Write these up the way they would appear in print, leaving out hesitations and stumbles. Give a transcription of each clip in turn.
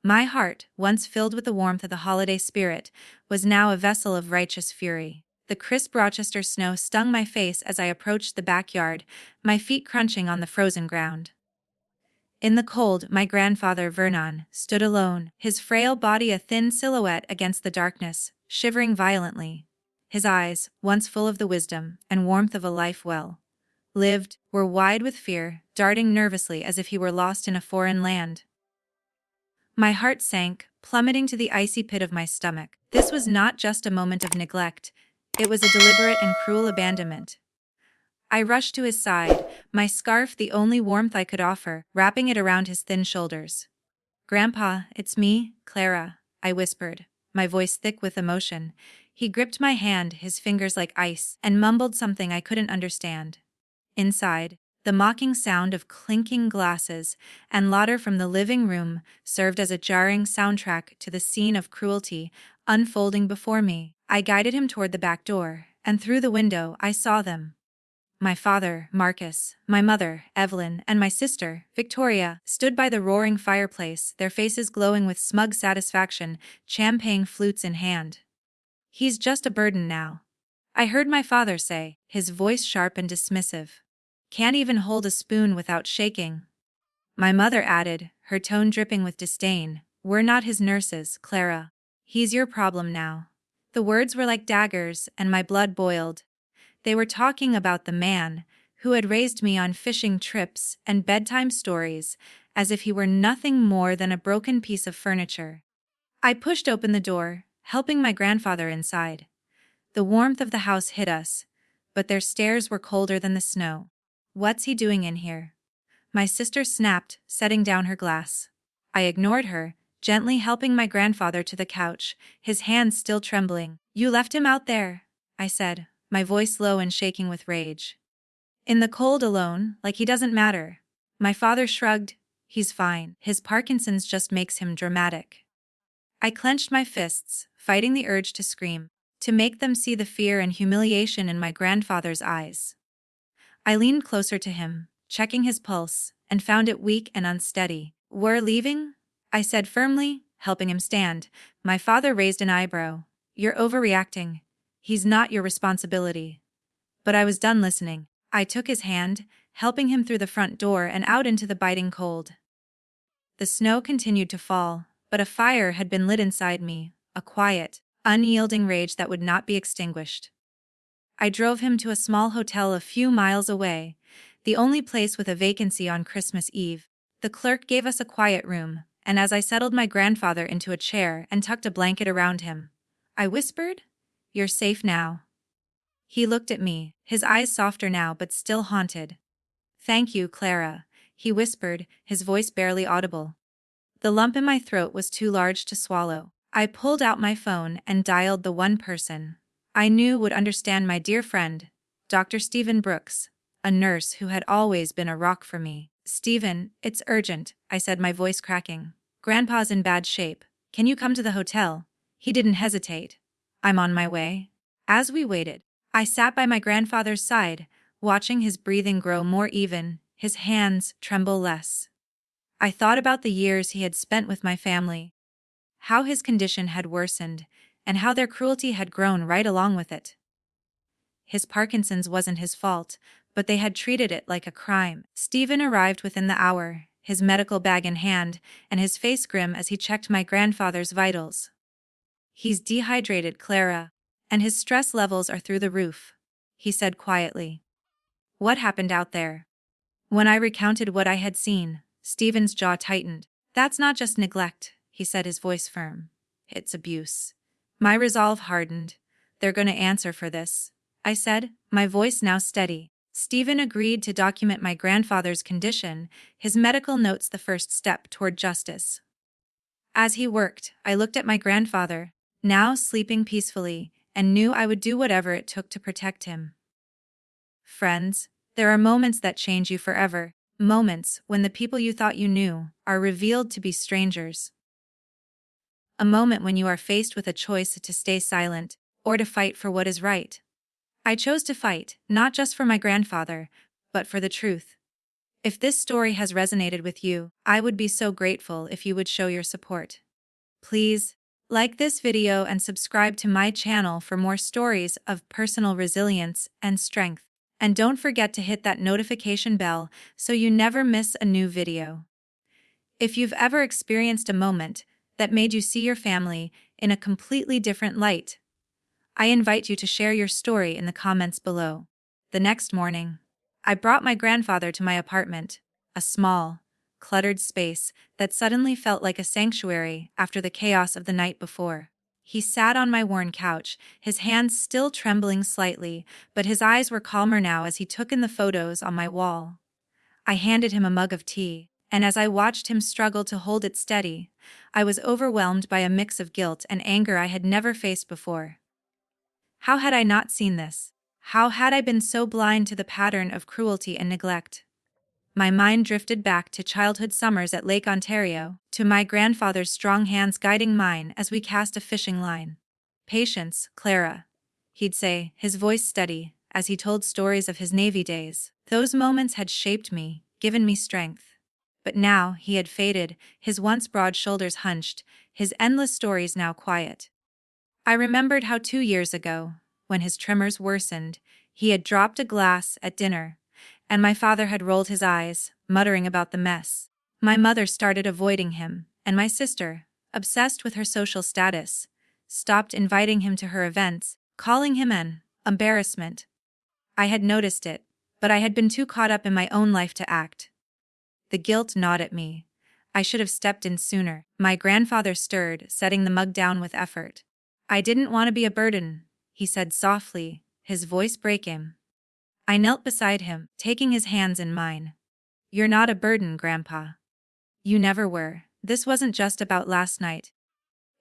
My heart, once filled with the warmth of the holiday spirit, was now a vessel of righteous fury. The crisp Rochester snow stung my face as I approached the backyard, my feet crunching on the frozen ground. In the cold, my grandfather, Vernon, stood alone, his frail body a thin silhouette against the darkness, shivering violently. His eyes, once full of the wisdom and warmth of a life well lived, were wide with fear, darting nervously as if he were lost in a foreign land. My heart sank, plummeting to the icy pit of my stomach. This was not just a moment of neglect, it was a deliberate and cruel abandonment. I rushed to his side, my scarf the only warmth I could offer, wrapping it around his thin shoulders. "Grandpa, it's me, Clara," I whispered, my voice thick with emotion. He gripped my hand, his fingers like ice, and mumbled something I couldn't understand. Inside, the mocking sound of clinking glasses and laughter from the living room served as a jarring soundtrack to the scene of cruelty unfolding before me. I guided him toward the back door, and through the window I saw them. My father, Marcus, my mother, Evelyn, and my sister, Victoria, stood by the roaring fireplace, their faces glowing with smug satisfaction, champagne flutes in hand. "He's just a burden now," I heard my father say, his voice sharp and dismissive. "Can't even hold a spoon without shaking." My mother added, her tone dripping with disdain, "We're not his nurses, Clara. He's your problem now." The words were like daggers, and my blood boiled. They were talking about the man who had raised me on fishing trips and bedtime stories, as if he were nothing more than a broken piece of furniture. I pushed open the door, helping my grandfather inside. The warmth of the house hit us, but their stares were colder than the snow. "What's he doing in here?" my sister snapped, setting down her glass. I ignored her, gently helping my grandfather to the couch, his hands still trembling. "You left him out there," I said, my voice low and shaking with rage. "In the cold alone, like he doesn't matter." My father shrugged. "He's fine. His Parkinson's just makes him dramatic." I clenched my fists, fighting the urge to scream, to make them see the fear and humiliation in my grandfather's eyes. I leaned closer to him, checking his pulse, and found it weak and unsteady. "We're leaving?" I said firmly, helping him stand. My father raised an eyebrow. "You're overreacting. He's not your responsibility." But I was done listening. I took his hand, helping him through the front door and out into the biting cold. The snow continued to fall, but a fire had been lit inside me, a quiet, unyielding rage that would not be extinguished. I drove him to a small hotel a few miles away, the only place with a vacancy on Christmas Eve. The clerk gave us a quiet room, and as I settled my grandfather into a chair and tucked a blanket around him, I whispered, "You're safe now." He looked at me, his eyes softer now but still haunted. "Thank you, Clara," he whispered, his voice barely audible. The lump in my throat was too large to swallow. I pulled out my phone and dialed the one person I knew would understand, my dear friend, Dr. Stephen Brooks, a nurse who had always been a rock for me. "Stephen, it's urgent," I said, my voice cracking. "Grandpa's in bad shape. Can you come to the hotel?" He didn't hesitate. "I'm on my way." As we waited, I sat by my grandfather's side, watching his breathing grow more even, his hands tremble less. I thought about the years he had spent with my family, how his condition had worsened, and how their cruelty had grown right along with it. His Parkinson's wasn't his fault, but they had treated it like a crime. Stephen arrived within the hour, his medical bag in hand, and his face grim as he checked my grandfather's vitals. "He's dehydrated, Clara, and his stress levels are through the roof," he said quietly. "What happened out there?" When I recounted what I had seen, Stephen's jaw tightened. "That's not just neglect," he said, his voice firm. "It's abuse." My resolve hardened. "They're going to answer for this," I said, my voice now steady. Stephen agreed to document my grandfather's condition, his medical notes the first step toward justice. As he worked, I looked at my grandfather, now sleeping peacefully, and knew I would do whatever it took to protect him. Friends, there are moments that change you forever, moments when the people you thought you knew are revealed to be strangers. A moment when you are faced with a choice to stay silent or to fight for what is right. I chose to fight, not just for my grandfather, but for the truth. If this story has resonated with you, I would be so grateful if you would show your support. Please like this video and subscribe to my channel for more stories of personal resilience and strength. And don't forget to hit that notification bell so you never miss a new video. If you've ever experienced a moment that made you see your family in a completely different light, I invite you to share your story in the comments below. The next morning, I brought my grandfather to my apartment, a small, cluttered space that suddenly felt like a sanctuary after the chaos of the night before. He sat on my worn couch, his hands still trembling slightly, but his eyes were calmer now as he took in the photos on my wall. I handed him a mug of tea, and as I watched him struggle to hold it steady, I was overwhelmed by a mix of guilt and anger I had never faced before. How had I not seen this? How had I been so blind to the pattern of cruelty and neglect? My mind drifted back to childhood summers at Lake Ontario, to my grandfather's strong hands guiding mine as we cast a fishing line. "Patience, Clara," he'd say, his voice steady, as he told stories of his Navy days. Those moments had shaped me, given me strength. But now he had faded, his once broad shoulders hunched, his endless stories now quiet. I remembered how 2 years ago, when his tremors worsened, he had dropped a glass at dinner, and my father had rolled his eyes, muttering about the mess. My mother started avoiding him, and my sister, obsessed with her social status, stopped inviting him to her events, calling him an embarrassment. I had noticed it, but I had been too caught up in my own life to act. The guilt gnawed at me. I should have stepped in sooner. My grandfather stirred, setting the mug down with effort. "I didn't want to be a burden," he said softly, his voice breaking. I knelt beside him, taking his hands in mine. "You're not a burden, Grandpa. You never were." This wasn't just about last night.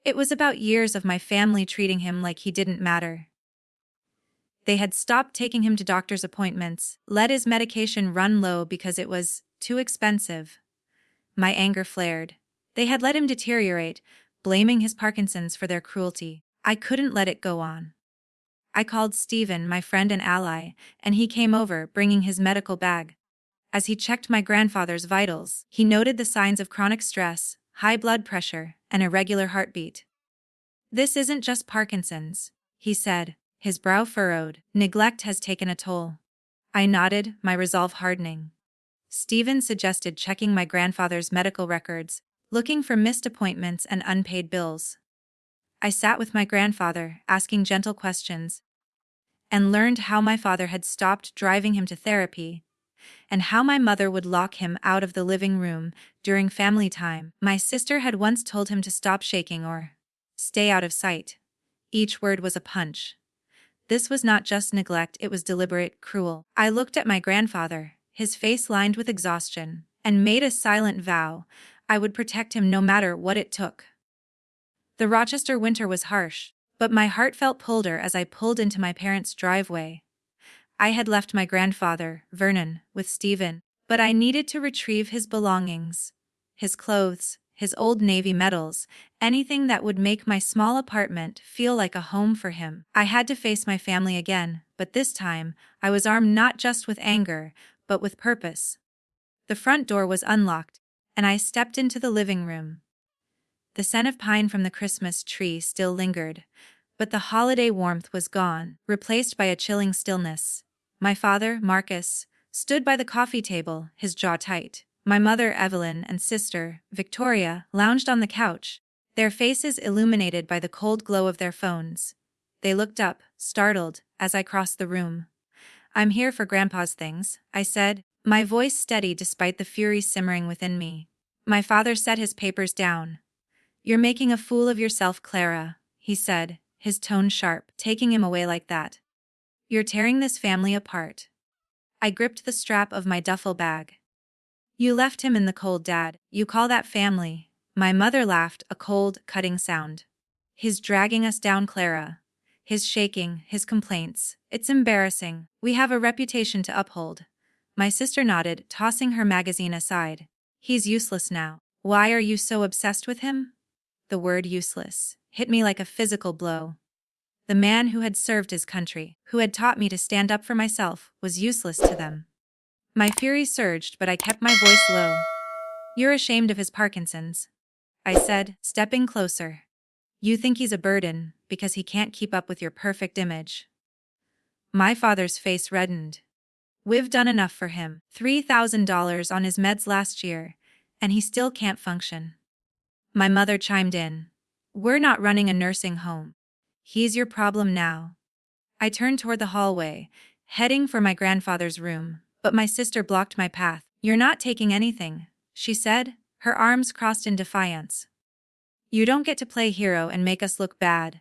It was about years of my family treating him like he didn't matter. They had stopped taking him to doctor's appointments, let his medication run low because it was too expensive. My anger flared. They had let him deteriorate, blaming his Parkinson's for their cruelty. I couldn't let it go on. I called Stephen, my friend and ally, and he came over, bringing his medical bag. As he checked my grandfather's vitals, he noted the signs of chronic stress, high blood pressure, and irregular heartbeat. "This isn't just Parkinson's," he said, his brow furrowed. "Neglect has taken a toll." I nodded, my resolve hardening. Stephen suggested checking my grandfather's medical records, looking for missed appointments and unpaid bills. I sat with my grandfather, asking gentle questions, and learned how my father had stopped driving him to therapy, and how my mother would lock him out of the living room during family time. My sister had once told him to stop shaking or stay out of sight. Each word was a punch. This was not just neglect, it was deliberate, cruel. I looked at my grandfather, his face lined with exhaustion, and made a silent vow I would protect him no matter what it took. The Rochester winter was harsh, but my heart felt colder as I pulled into my parents' driveway. I had left my grandfather, Vernon, with Stephen, but I needed to retrieve his belongings. His clothes, his old Navy medals, anything that would make my small apartment feel like a home for him. I had to face my family again, but this time, I was armed not just with anger, but with purpose. The front door was unlocked, and I stepped into the living room. The scent of pine from the Christmas tree still lingered, but the holiday warmth was gone, replaced by a chilling stillness. My father, Marcus, stood by the coffee table, his jaw tight. My mother, Evelyn, and sister, Victoria, lounged on the couch, their faces illuminated by the cold glow of their phones. They looked up, startled, as I crossed the room. "I'm here for Grandpa's things," I said, my voice steady despite the fury simmering within me. My father set his papers down. "You're making a fool of yourself, Clara," he said, his tone sharp. "Taking him away like that. You're tearing this family apart." I gripped the strap of my duffel bag. "You left him in the cold, Dad. You call that family?" My mother laughed, a cold, cutting sound. "He's dragging us down, Clara. His shaking, his complaints. It's embarrassing. We have a reputation to uphold." My sister nodded, tossing her magazine aside. "He's useless now." "Why are you so obsessed with him?" The word useless hit me like a physical blow. The man who had served his country, who had taught me to stand up for myself, was useless to them. My fury surged, but I kept my voice low. "You're ashamed of his Parkinson's," I said, stepping closer. "You think he's a burden because he can't keep up with your perfect image." My father's face reddened. "We've done enough for him, $3,000 on his meds last year, and he still can't function." My mother chimed in. "We're not running a nursing home. He's your problem now." I turned toward the hallway, heading for my grandfather's room, but my sister blocked my path. "You're not taking anything," she said, her arms crossed in defiance. "You don't get to play hero and make us look bad."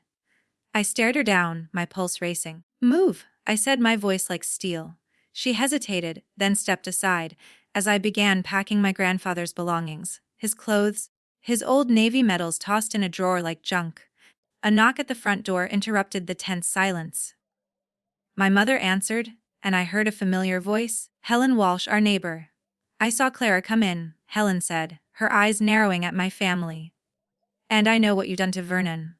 I stared her down, my pulse racing. "Move," I said, my voice like steel. She hesitated, then stepped aside, as I began packing my grandfather's belongings, his clothes, his old Navy medals tossed in a drawer like junk. A knock at the front door interrupted the tense silence. My mother answered, and I heard a familiar voice. "Helen Walsh, our neighbor." "I saw Clara come in," Helen said, her eyes narrowing at my family. "And I know what you've done to Vernon."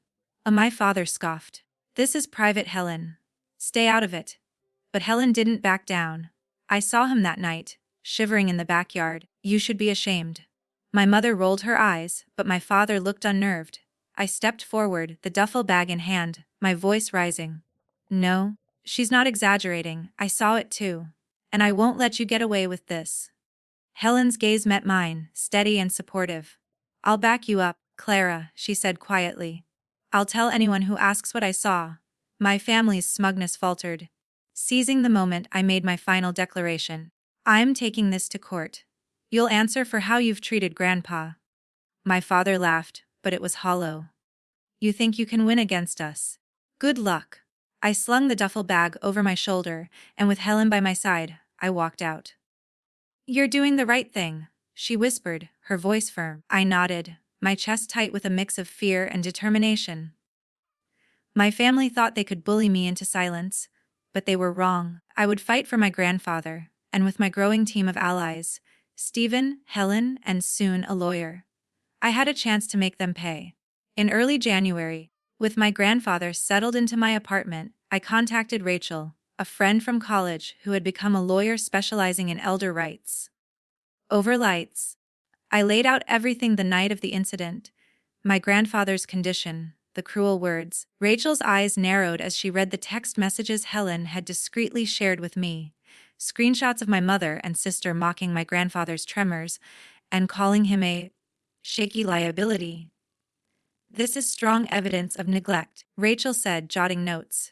My father scoffed. "This is private, Helen. Stay out of it." But Helen didn't back down. "I saw him that night, shivering in the backyard. You should be ashamed." My mother rolled her eyes, but my father looked unnerved. I stepped forward, the duffel bag in hand, my voice rising. "No, she's not exaggerating. I saw it too. And I won't let you get away with this." Helen's gaze met mine, steady and supportive. "I'll back you up, Clara," she said quietly. "I'll tell anyone who asks what I saw." My family's smugness faltered. Seizing the moment, I made my final declaration. "I'm taking this to court. You'll answer for how you've treated Grandpa." My father laughed, but it was hollow. "You think you can win against us? Good luck." I slung the duffel bag over my shoulder, and with Helen by my side, I walked out. "You're doing the right thing," she whispered, her voice firm. I nodded, my chest tight with a mix of fear and determination. My family thought they could bully me into silence, but they were wrong. I would fight for my grandfather, and with my growing team of allies, Stephen, Helen, and soon a lawyer, I had a chance to make them pay. In early January, with my grandfather settled into my apartment, I contacted Rachel, a friend from college who had become a lawyer specializing in elder rights. Over lights, I laid out everything the night of the incident, my grandfather's condition, the cruel words. Rachel's eyes narrowed as she read the text messages Helen had discreetly shared with me, screenshots of my mother and sister mocking my grandfather's tremors and calling him a shaky liability. "This is strong evidence of neglect," Rachel said, jotting notes.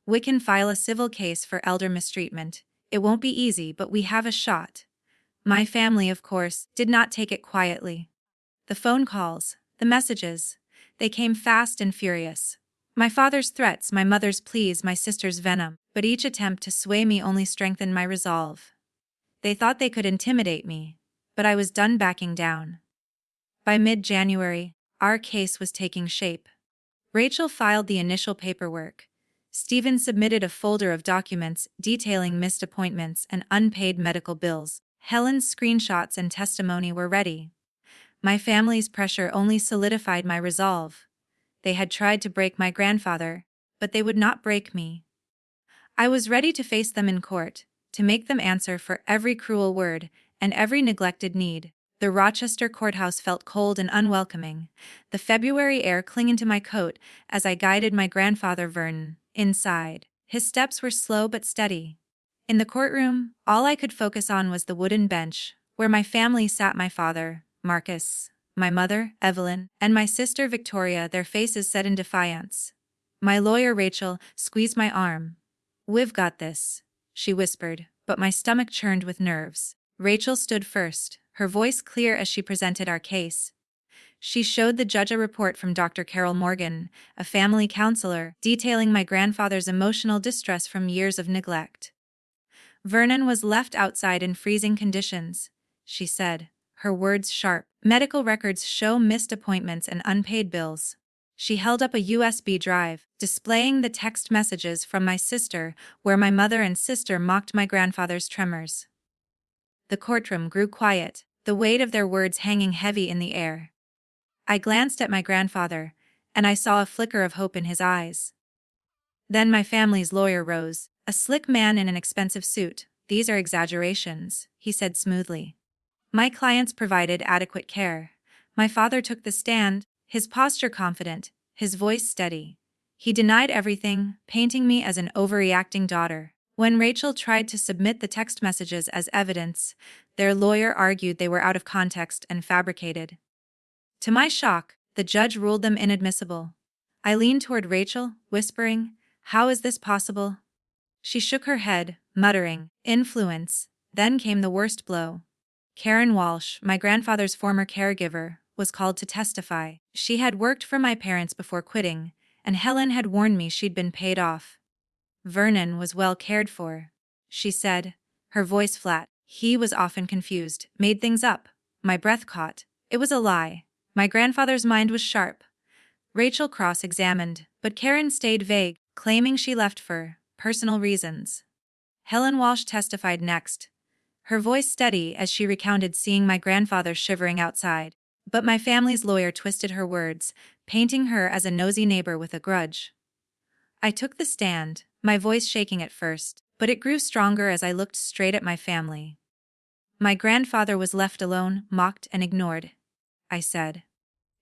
"We can file a civil case for elder mistreatment. It won't be easy, but we have a shot." My family, of course, did not take it quietly. The phone calls, the messages, they came fast and furious. My father's threats, my mother's pleas, my sister's venom, but each attempt to sway me only strengthened my resolve. They thought they could intimidate me, but I was done backing down. By mid-January, our case was taking shape. Rachel filed the initial paperwork. Stephen submitted a folder of documents detailing missed appointments and unpaid medical bills. Helen's screenshots and testimony were ready. My family's pressure only solidified my resolve. They had tried to break my grandfather, but they would not break me. I was ready to face them in court, to make them answer for every cruel word and every neglected need. The Rochester courthouse felt cold and unwelcoming, the February air clinging to my coat as I guided my grandfather Vernon inside. His steps were slow but steady. In the courtroom, all I could focus on was the wooden bench, where my family sat: my father, Marcus, my mother, Evelyn, and my sister Victoria, their faces set in defiance. My lawyer, Rachel, squeezed my arm. "We've got this," she whispered, but my stomach churned with nerves. Rachel stood first, her voice clear as she presented our case. She showed the judge a report from Dr. Carol Morgan, a family counselor, detailing my grandfather's emotional distress from years of neglect. "Vernon was left outside in freezing conditions," she said, her words sharp. "Medical records show missed appointments and unpaid bills." She held up a USB drive, displaying the text messages from my sister, where my mother and sister mocked my grandfather's tremors. The courtroom grew quiet, the weight of their words hanging heavy in the air. I glanced at my grandfather, and I saw a flicker of hope in his eyes. Then my family's lawyer rose, a slick man in an expensive suit, "These are exaggerations," he said smoothly. "My clients provided adequate care." My father took the stand, his posture confident, his voice steady. He denied everything, painting me as an overreacting daughter. When Rachel tried to submit the text messages as evidence, their lawyer argued they were out of context and fabricated. To my shock, the judge ruled them inadmissible. I leaned toward Rachel, whispering, "How is this possible?" She shook her head, muttering, "Influence." Then came the worst blow. Karen Walsh, my grandfather's former caregiver, was called to testify. She had worked for my parents before quitting, and Helen had warned me she'd been paid off. "Vernon was well cared for," she said, her voice flat. "He was often confused, made things up." My breath caught. It was a lie. My grandfather's mind was sharp. Rachel cross-examined, but Karen stayed vague, claiming she left for personal reasons. Helen Walsh testified next, her voice steady as she recounted seeing my grandfather shivering outside. But my family's lawyer twisted her words, painting her as a nosy neighbor with a grudge. I took the stand, my voice shaking at first, but it grew stronger as I looked straight at my family. "My grandfather was left alone, mocked and ignored," I said.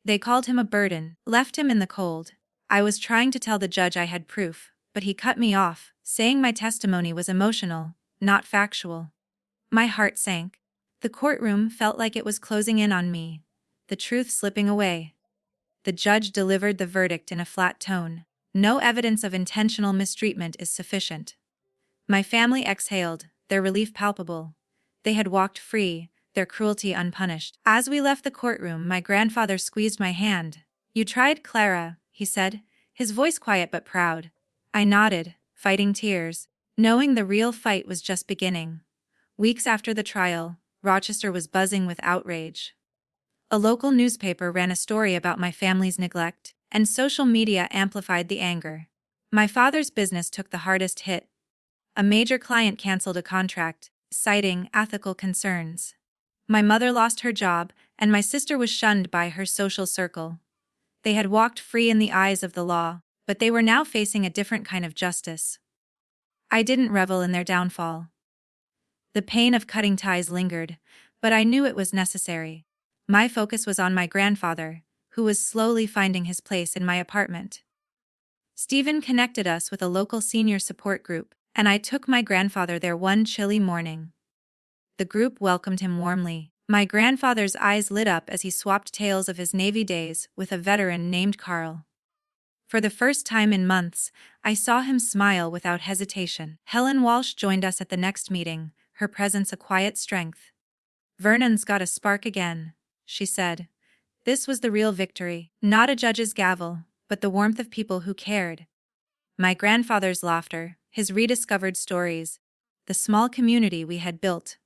"They called him a burden, left him in the cold." I was trying to tell the judge I had proof, but he cut me off, saying my testimony was emotional, not factual. My heart sank. The courtroom felt like it was closing in on me, the truth slipping away. The judge delivered the verdict in a flat tone. "No evidence of intentional mistreatment is sufficient." My family exhaled, their relief palpable. They had walked free, their cruelty unpunished. As we left the courtroom, my grandfather squeezed my hand. "You tried, Clara," he said, his voice quiet but proud. I nodded, fighting tears, knowing the real fight was just beginning. Weeks after the trial, Rochester was buzzing with outrage. A local newspaper ran a story about my family's neglect, and social media amplified the anger. My father's business took the hardest hit. A major client canceled a contract, citing ethical concerns. My mother lost her job, and my sister was shunned by her social circle. They had walked free in the eyes of the law, but they were now facing a different kind of justice. I didn't revel in their downfall. The pain of cutting ties lingered, but I knew it was necessary. My focus was on my grandfather, who was slowly finding his place in my apartment. Stephen connected us with a local senior support group, and I took my grandfather there one chilly morning. The group welcomed him warmly. My grandfather's eyes lit up as he swapped tales of his Navy days with a veteran named Carl. For the first time in months, I saw him smile without hesitation. Helen Walsh joined us at the next meeting, her presence a quiet strength. "Vernon's got a spark again," she said. This was the real victory, not a judge's gavel, but the warmth of people who cared. My grandfather's laughter, his rediscovered stories, the small community we had built.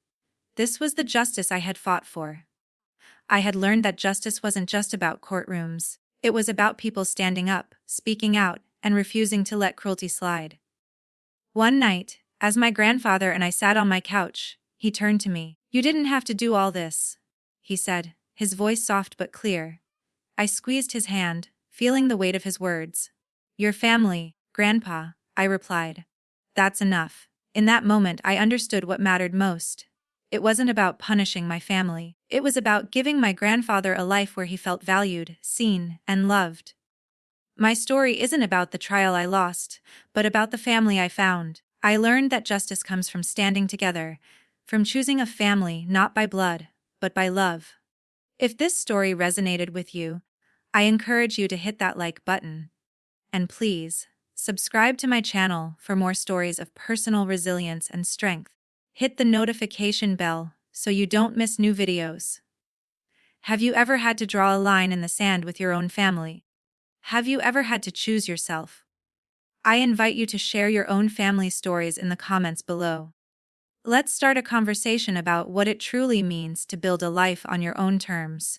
This was the justice I had fought for. I had learned that justice wasn't just about courtrooms. It was about people standing up, speaking out, and refusing to let cruelty slide. One night, as my grandfather and I sat on my couch, he turned to me. "You didn't have to do all this," he said, his voice soft but clear. I squeezed his hand, feeling the weight of his words. "Your family, Grandpa," I replied. "That's enough." In that moment I understood what mattered most. It wasn't about punishing my family. It was about giving my grandfather a life where he felt valued, seen, and loved. My story isn't about the trial I lost, but about the family I found. I learned that justice comes from standing together, from choosing a family not by blood, but by love. If this story resonated with you, I encourage you to hit that like button. And please, subscribe to my channel for more stories of personal resilience and strength. Hit the notification bell so you don't miss new videos. Have you ever had to draw a line in the sand with your own family? Have you ever had to choose yourself? I invite you to share your own family stories in the comments below. Let's start a conversation about what it truly means to build a life on your own terms.